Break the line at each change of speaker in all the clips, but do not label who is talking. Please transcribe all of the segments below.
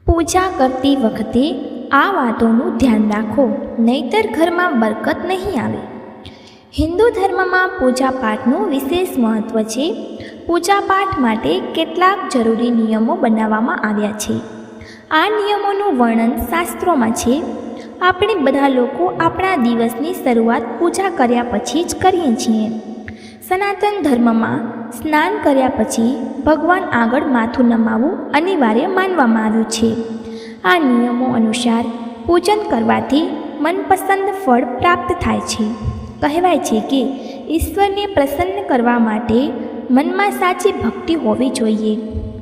પૂજા કરતી વખતે આ વાતોનું ધ્યાન રાખો, નહીંતર ઘરમાં બરકત નહીં આવે. હિન્દુ ધર્મમાં પૂજાપાઠનું વિશેષ મહત્ત્વ છે. પૂજાપાઠ માટે કેટલાક જરૂરી નિયમો બનાવવામાં આવ્યા છે. આ નિયમોનું વર્ણન શાસ્ત્રોમાં છે. આપણે બધા લોકો આપણા દિવસની શરૂઆત પૂજા કર્યા પછી જ કરીએ છીએ. સનાતન ધર્મમાં સ્નાન કર્યા પછી ભગવાન આગળ માથું નમાવવું અનિવાર્ય માનવામાં આવ્યું છે. આ નિયમો અનુસાર પૂજન કરવાથી મનપસંદ ફળ પ્રાપ્ત થાય છે. કહેવાય છે કે ઈશ્વરને પ્રસન્ન કરવા માટે મનમાં સાચી ભક્તિ હોવી જોઈએ.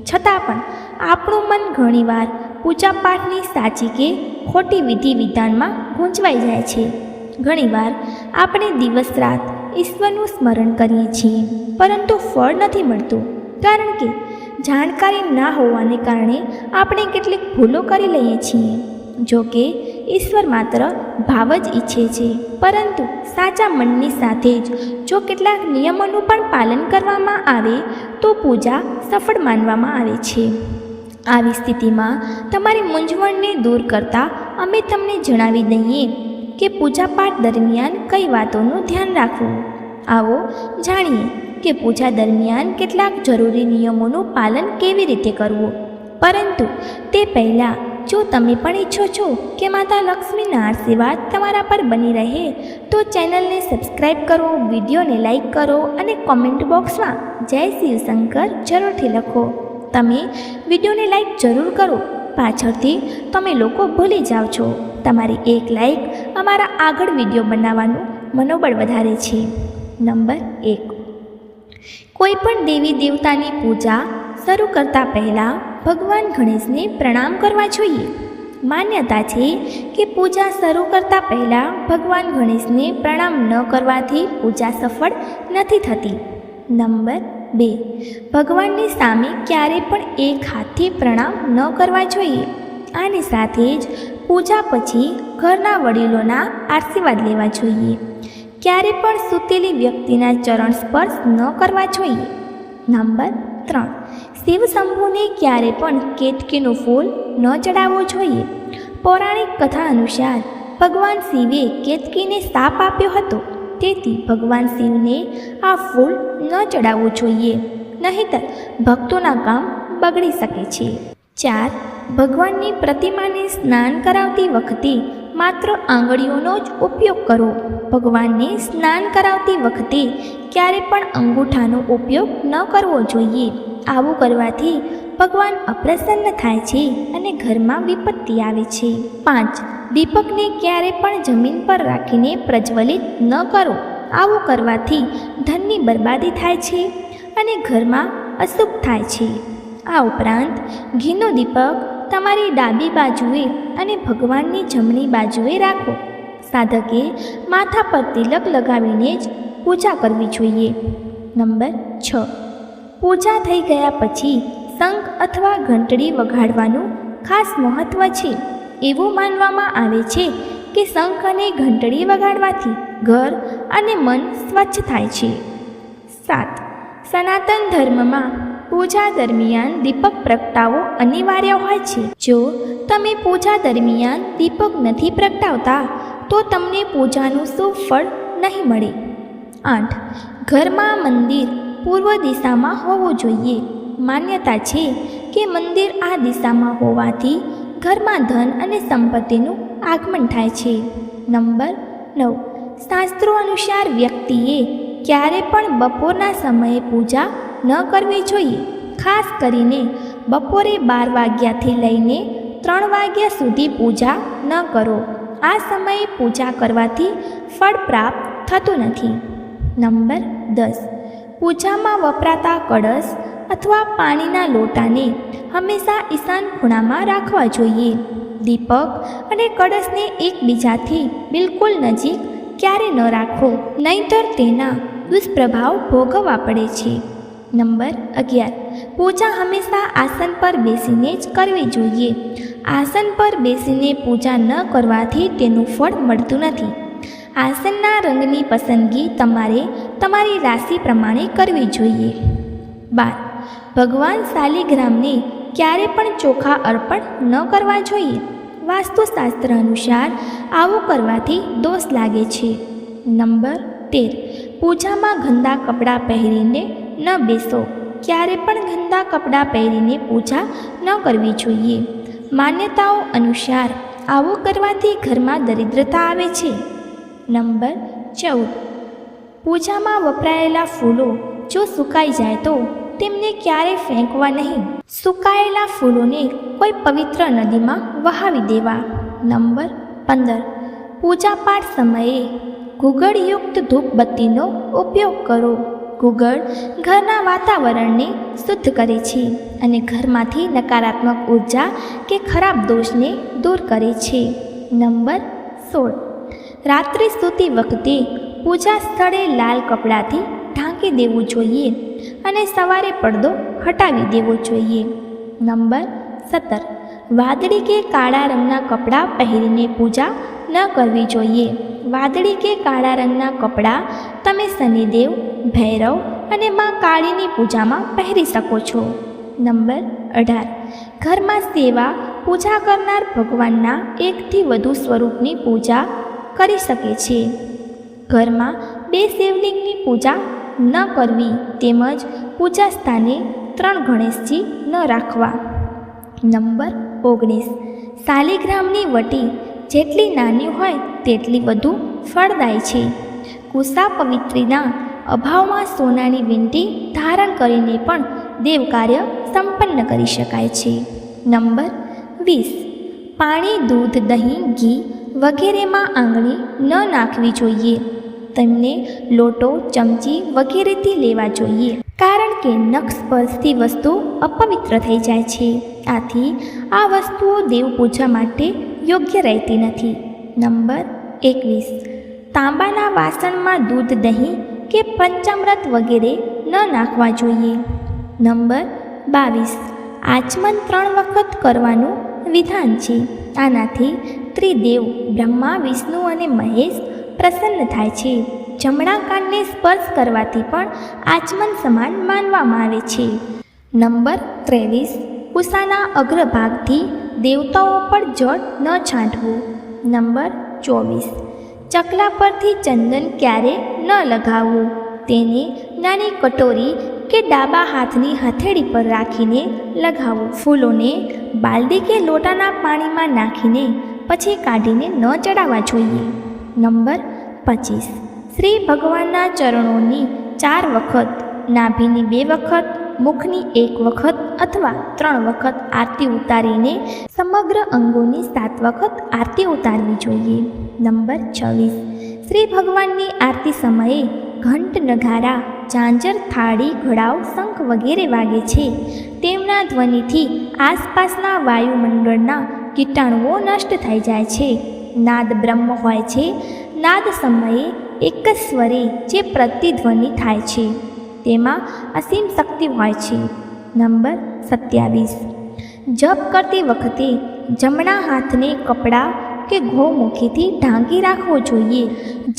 છતાં પણ આપણું મન ઘણીવાર પૂજાપાઠની સાચી કે ખોટી વિધિ વિધાનમાં ગૂંચવાઈ જાય છે. ઘણીવાર આપણે દિવસ રાત ઈશ્વરનું સ્મરણ કરીએ છીએ, પરંતુ ફળ નથી મળતું. કારણ કે જાણકારી ના હોવાને કારણે આપણે કેટલીક ભૂલો કરી લઈએ છીએ. જો કે ઈશ્વર માત્ર ભાવ જ ઈચ્છે છે, પરંતુ સાચા મનની સાથે જ જો કેટલાક નિયમોનું પણ પાલન કરવામાં આવે તો પૂજા સફળ માનવામાં આવે છે. આવી સ્થિતિમાં તમારી મૂંઝવણને દૂર કરતાં અમે તમને જણાવી દઈએ કે પૂજાપાઠ દરમિયાન કઈ વાતોનું ધ્યાન રાખવું. આવો જાણીએ કે પૂજા દરમિયાન કેટલાક જરૂરી નિયમોનું પાલન કેવી રીતે કરવું. પરંતુ તે પહેલાં જો તમે પણ ઈચ્છો છો કે માતા લક્ષ્મીના આશીર્વાદ તમારા પર બની રહે તો ચેનલને સબસ્ક્રાઈબ કરો, વિડીયોને લાઈક કરો અને કોમેન્ટ બોક્સમાં જય શિવશંકર જરૂરથી લખો. તમે વિડીયોને લાઈક જરૂર કરો, પાછળથી તમે લોકો ભૂલી જાઓ છો. તમારી એક લાઈક અમારા આગળ વિડીયો બનાવવાનું મનોબળ વધારે છે. નંબર 1, કોઈ પણ દેવી દેવતાની પૂજા શરૂ કરતાં પહેલાં ભગવાન ગણેશને પ્રણામ કરવા જોઈએ. માન્યતા છે કે પૂજા શરૂ કરતાં પહેલાં ભગવાન ગણેશને પ્રણામ ન કરવાથી પૂજા સફળ નથી થતી. નંબર 2, ભગવાનની સામે ક્યારે પણ એક હાથથી પ્રણામ ન કરવા જોઈએ. આની સાથે જ પૂજા પછી ઘરના વડીલોના આશીર્વાદ લેવા જોઈએ. ક્યારે પણ સૂતેલી વ્યક્તિના ચરણ સ્પર્શ ન કરવા જોઈએ. નંબર 3, શિવ શંભુને ક્યારે પણ કેતકીનું ફૂલ ન ચડાવવું જોઈએ. પૌરાણિક કથા અનુસાર ભગવાન શિવે કેતકીને શાપ આપ્યો હતો, તેથી ભગવાન શિવને આ ફૂલ ન ચડાવવું જોઈએ, નહીંતર ભક્તોના કામ બગડી શકે છે. 4, ભગવાનની પ્રતિમાને સ્નાન કરાવતી વખતે માત્ર આંગળીઓનો જ ઉપયોગ કરો. ભગવાનને સ્નાન કરાવતી વખતે ક્યારે પણ અંગૂઠાનો ઉપયોગ ન કરવો જોઈએ. આવું કરવાથી ભગવાન અપ્રસન્ન થાય છે અને ઘરમાં વિપત્તિ આવે છે. 5, દીપકને ક્યારે પણ જમીન પર રાખીને પ્રજ્વલિત ન કરો. આવું કરવાથી ધનની બરબાદી થાય છે અને ઘરમાં અશુભ થાય છે. આ ઉપરાંત ઘીનો દીપક તમારી ડાબી બાજુએ અને ભગવાનની જમણી બાજુએ રાખો. સાધકે માથા પર તિલક લગાવીને જ પૂજા કરવી જોઈએ. નંબર 6, પૂજા થઈ ગયા પછી શંખ અથવા ઘંટડી વગાડવાનું ખાસ મહત્ત્વ છે. એવું માનવામાં આવે છે કે શંખ અને ઘંટડી વગાડવાથી ઘર અને મન સ્વચ્છ થાય છે. 7, સનાતન ધર્મમાં પૂજા દરમિયાન દીપક પ્રગટાવવો અનિવાર્ય હોય છે. જો તમે પૂજા દરમિયાન દીપક નથી પ્રગટાવતા તો તમને પૂજાનું શુભ ફળ નહીં મળે. 8, ઘરમાં મંદિર પૂર્વ દિશામાં હોવું જોઈએ. માન્યતા છે કે મંદિર આ દિશામાં હોવાથી ઘરમાં ધન અને સંપત્તિનું આગમન થાય છે. નંબર 9, શાસ્ત્રો અનુસાર વ્યક્તિએ ક્યારે પણ બપોરના સમયે પૂજા ન કરવી જોઈએ. ખાસ કરીને બપોરે 12 વાગ્યાથી લઈને 3 વાગ્યા સુધી પૂજા ન કરો. આ સમયે પૂજા કરવાથી ફળ પ્રાપ્ત થતું નથી. નંબર 10, પૂજામાં વપરાતા કળશ અથવા પાણીના લોટાને હંમેશા ઈશાન ખૂણામાં રાખવા જોઈએ. દીપક અને કળશને એકબીજાથી બિલકુલ નજીક ક્યારે ન રાખો, નહીંતર તેના દુષ્પ્રભાવ ભોગવવા પડે છે. નંબર 11, પૂજા હંમેશા આસન પર બેસીને જ કરવી જોઈએ. આસન પર બેસીને પૂજા ન કરવાથી તેનું ફળ મળતું નથી. આસનના રંગની પસંદગી તમારે તમારી રાશિ પ્રમાણે કરવી જોઈએ. 12, ભગવાન શાલિગ્રામને ક્યારે પણ ચોખા અર્પણ ન કરવા જોઈએ. વાસ્તુશાસ્ત્ર અનુસાર આવું કરવાથી દોષ લાગે છે. નંબર 13, પૂજામાં ગંદા કપડાં પહેરીને ન બેસો. ક્યારે પણ ગંદા કપડાં પહેરીને પૂજા ન કરવી જોઈએ. માન્યતાઓ અનુસાર આવું કરવાથી ઘરમાં દરિદ્રતા આવે છે. નંબર 14, પૂજામાં વપરાયેલા ફૂલો જો સુકાઈ જાય તો તેમને ક્યારેય ફેંકવા નહીં. સુકાયેલા ફૂલોને કોઈ પવિત્ર નદીમાં વહાવી દેવા. નંબર 15, પૂજાપાઠ સમયે ગુગળયુક્ત ધૂપબત્તીનો ઉપયોગ કરો. ગુગળ ઘરના વાતાવરણને શુદ્ધ કરે છે અને ઘરમાંથી નકારાત્મક ઉર્જા કે ખરાબ દોષને દૂર કરે છે. નંબર 16, રાત્રે સૂતી વખતે પૂજા સ્થળે લાલ કપડાથી ઢાંકી દેવું જોઈએ અને સવારે પડદો હટાવી દેવો જોઈએ. નંબર 17, વાદળી કે કાળા રંગના કપડાં પહેરીને પૂજા ન કરવી જોઈએ. વાદળી કે કાળા રંગના કપડાં તમે શનિદેવ, ભૈરવ અને માં કાળીની પૂજામાં પહેરી શકો છો. નંબર 18, ઘરમાં સેવા પૂજા કરનાર ભગવાનના એકથી વધુ સ્વરૂપની પૂજા કરી શકે છે. ઘરમાં 2 શિવલિંગની પૂજા ન કરવી તેમજ પૂજા સ્થાને 3 ગણેશજી ન રાખવા. નંબર 19, શાલિગ્રામની વટી જેટલી નાની હોય તેટલી વધુ ફળદાય છે. કુશા પવિત્રીના અભાવમાં સોનાની વીંટી ધારણ કરીને પણ દેવકાર્ય સંપન્ન કરી શકાય છે. નંબર 20, પાણી, દૂધ, દહીં, ઘી વગેરેમાં આંગળી ન નાખવી જોઈએ. તેમને લોટો, ચમચી વગેરેથી લેવા જોઈએ, કારણ કે નખ સ્પર્શથી વસ્તુ અપવિત્ર થઈ જાય છે. આથી આ વસ્તુઓ દેવપૂજા માટે યોગ્ય રહેતી નથી. નંબર 21, તાંબાના વાસણમાં દૂધ, દહીં કે પંચામૃત વગેરે ન નાખવા જોઈએ. નંબર 22, આચમન 3 વખત કરવાનું વિધાન છે. આનાથી ત્રિદેવ બ્રહ્મા, વિષ્ણુ અને મહેશ પ્રસન્ન થાય છે. જમણા કાનને સ્પર્શ કરવાથી પણ આચમન સમાન માનવામાં આવે છે. નંબર 23, કુશાના અગ્રભાગથી દેવતાઓ પર જળ ન છાંટવું. નંબર 24, ચકલા પરથી ચંદન ક્યારે ન લગાવવું. તેને નાની કટોરી કે ડાબા હાથની હથેળી પર રાખીને લગાવવું. ફૂલોને બાલદી કે લોટાના પાણીમાં નાખીને પછી કાઢીને ન ચડાવવા જોઈએ. નંબર 25, શ્રી ભગવાનના ચરણોની 4 વખત, નાભીની 2 વખત, મુખની 1 વખત અથવા 3 વખત આરતી ઉતારીને સમગ્ર અંગોની 7 વખત આરતી ઉતારવી જોઈએ. નંબર 26, શ્રી ભગવાનની આરતી સમયે ઘંટ, નગારા, ઝાંઝર, થાળી, ઘડાવ, શંખ વગેરે વાગે છે. તેમના ધ્વનિથી આસપાસના વાયુમંડળના કીટાણુઓ નષ્ટ થઈ જાય છે. નાદ બ્રહ્મ હોય છે. નાદ સમયે એક જ સ્વરે જે પ્રતિધ્વનિ થાય છે તેમાં અસીમ શક્તિ હોય છે. નંબર 27, જપ કરતી વખતે જમણા હાથને કપડાં કે ગૌમુખીથી ઢાંકી રાખવો જોઈએ.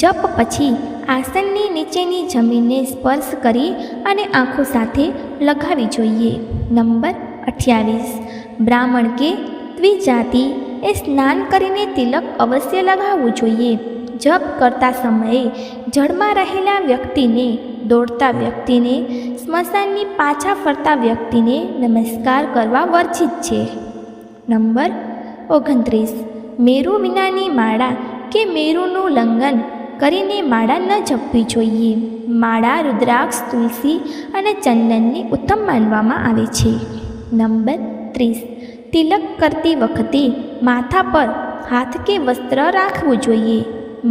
જપ પછી આસનની નીચેની જમીનને સ્પર્શ કરી અને આંખો સાથે લગાવી જોઈએ. નંબર 28, બ્રાહ્મણ કે દ્વિજાતિ એ સ્નાન કરીને તિલક અવશ્ય લગાવવું જોઈએ. જપ કરતા સમયે જળમાં રહેલા વ્યક્તિને, દોડતા વ્યક્તિને, સ્મશાનની પાછા ફરતા વ્યક્તિને નમસ્કાર કરવા વર્જિત છે. નંબર 29, મેરુ વિનાની માળા કે મેરુનું લંઘન કરીને માળા ન જપવી જોઈએ. માળા રુદ્રાક્ષ, તુલસી અને ચંદનની ઉત્તમ માનવામાં આવે છે. નંબર 30, તિલક કરતી વખતે માથા પર હાથ કે વસ્ત્ર રાખવું જોઈએ.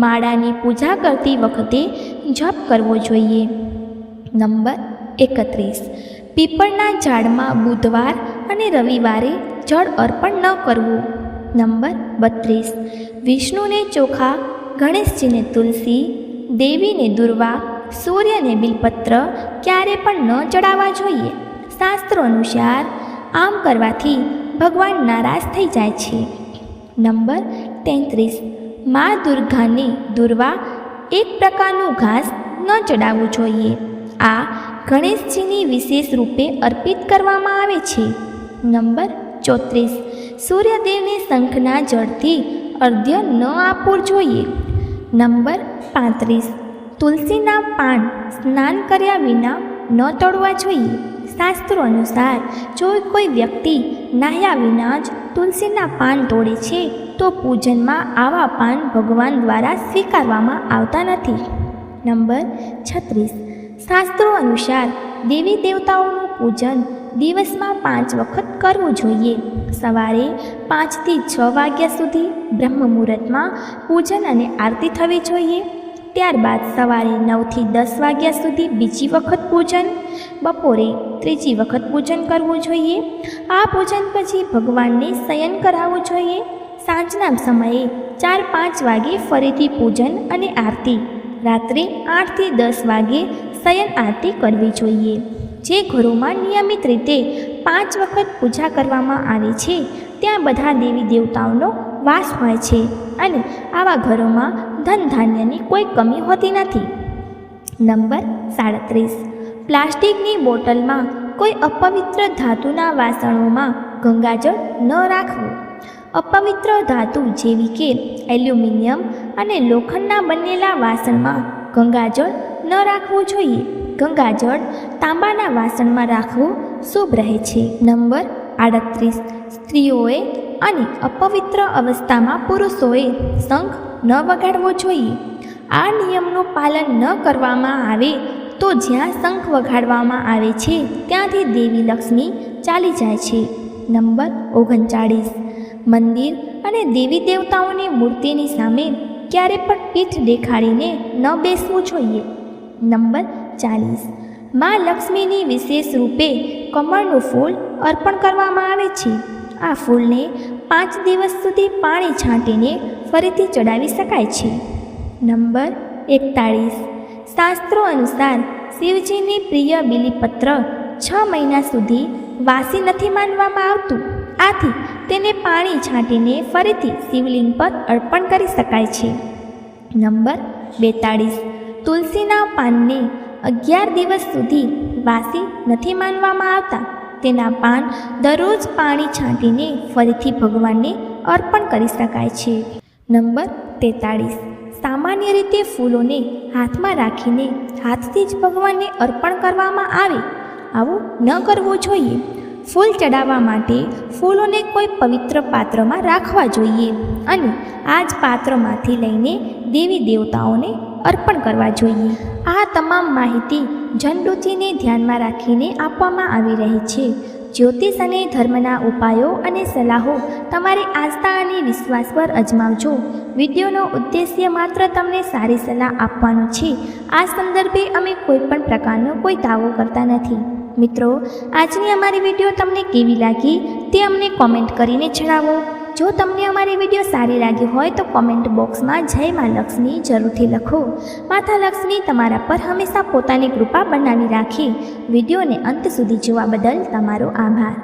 માળાની પૂજા કરતી વખતે જપ કરવો જોઈએ. નંબર 31, પીપળના ઝાડમાં બુધવાર અને રવિવારે જળ અર્પણ ન કરવું. નંબર 32, વિષ્ણુને ચોખા, ગણેશજીને તુલસી, દેવીને દુર્વા, સૂર્યને બિલપત્ર ક્યારે પણ ન ચડાવવા જોઈએ. શાસ્ત્રો અનુસાર આમ કરવાથી ભગવાન નારાજ થઈ જાય છે. નંબર 33, મા દુર્ગાને દુર્વા એક પ્રકારનું ઘાસ ન ચડાવવું જોઈએ. આ ગણેશજીની વિશેષ રૂપે અર્પિત કરવામાં આવે છે. નંબર 34, સૂર્યદેવને શંખના જળથી અર્ઘ્ય ન આપવું જોઈએ. નંબર 35, તુલસીના પાન સ્નાન કર્યા વિના ન તોડવા જોઈએ. શાસ્ત્રો અનુસાર જો કોઈ વ્યક્તિ નાહ્યા વિના જ તુલસીના પાન તોડે છે તો પૂજનમાં આવા પાન ભગવાન દ્વારા સ્વીકારવામાં આવતા નથી. નંબર 36, શાસ્ત્રો અનુસાર દેવી દેવતાઓનું પૂજન દિવસમાં 5 વખત કરવું જોઈએ. સવારે 5 થી 6 વાગ્યા સુધી બ્રહ્મ મુહૂર્તમાં પૂજન અને આરતી થવી જોઈએ. ત્યારબાદ સવારે 9 થી 10 વાગ્યા સુધી બીજી વખત પૂજન, બપોરે ત્રીજી વખત પૂજન કરવું જોઈએ. આ પૂજન પછી ભગવાનને શયન કરાવવું જોઈએ. સાંજના સમયે 4-5 વાગે ફરીથી પૂજન અને આરતી. રાત્રે 8 થી 10 વાગે શયન આરતી કરવી જોઈએ. જે ઘરોમાં નિયમિત રીતે 5 વખત પૂજા કરવામાં આવે છે ત્યાં બધા દેવી દેવતાઓનો વાસ હોય છે અને આવા ઘરોમાં ધન ધાન્યની કોઈ કમી હોતી નથી. નંબર 37, પ્લાસ્ટિકની બોટલમાં કોઈ અપવિત્ર ધાતુના વાસણોમાં ગંગાજળ ન રાખવું. અપવિત્ર ધાતુ જેવી કે એલ્યુમિનિયમ અને લોખંડના બનેલા વાસણમાં ગંગાજળ ન રાખવું જોઈએ. ગંગાજળ તાંબાના વાસણમાં રાખવું શુભ રહે છે. નંબર 38, સ્ત્રીઓએ અને અપવિત્ર અવસ્થામાં પુરુષોએ શંખ ન વગાડવો જોઈએ. આ નિયમનું પાલન ન કરવામાં આવે તો જ્યાં શંખ વગાડવામાં આવે છે ત્યાંથી દેવી લક્ષ્મી ચાલી જાય છે. નંબર 39, મંદિર અને દેવી દેવતાઓની મૂર્તિની સામે ક્યારે પણ પીઠ દેખાડીને ન બેસવું જોઈએ. નંબર 40, મા લક્ષ્મીની વિશેષ રૂપે કમળનું ફૂલ અર્પણ કરવામાં આવે છે. આ ફૂલને 5 દિવસ સુધી પાણી છાંટીને ફરીથી ચડાવી શકાય છે. નંબર 41, શાસ્ત્રો અનુસાર શિવજીની પ્રિય બીલીપત્ર 6 મહિના સુધી વાસી નથી માનવામાં આવતું. આથી તેને પાણી છાંટીને ફરીથી શિવલિંગ પર અર્પણ કરી શકાય છે. નંબર 42, તુલસીના પાનને 11 દિવસ સુધી વાસી નથી માનવામાં આવતા. તેના પાન દરરોજ પાણી છાંટીને ફરીથી ભગવાનને અર્પણ કરી શકાય છે. નંબર 43, સામાન્ય રીતે ફૂલોને હાથમાં રાખીને હાથથી જ ભગવાનને અર્પણ કરવામાં આવે, આવું ન કરવું જોઈએ. ફૂલ ચડાવવા માટે ફૂલોને કોઈ પવિત્ર પાત્રમાં રાખવા જોઈએ અને આ જ પાત્રમાંથી લઈને દેવી દેવતાઓને અર્પણ કરવા જોઈએ. આ તમામ માહિતી જનરુચિને ધ્યાનમાં રાખીને આપવામાં આવી રહી છે. જ્યોતિષ અને ધર્મના ઉપાયો અને સલાહો તમારી આસ્થા અને વિશ્વાસ પર અજમાવજો. વિડીયોનો ઉદ્દેશ્ય માત્ર તમને સારી સલાહ આપવાનો છે. આ સંદર્ભે અમે કોઈ પણ પ્રકારનો કોઈ દાવો કરતા નથી. મિત્રો, આજની અમારી વિડીયો તમને કેવી લાગી તે અમને કોમેન્ટ કરીને જણાવો. જો તમને અમારી વિડીયો સારી લાગી હોય તો કોમેન્ટ બોક્સમાં જય મા લક્ષ્મી જરૂરથી લખો. માતા લક્ષ્મી તમારા પર હંમેશા પોતાની કૃપા બનાવી રાખે. વિડીયોને અંત સુધી જોવા બદલ તમારો આભાર.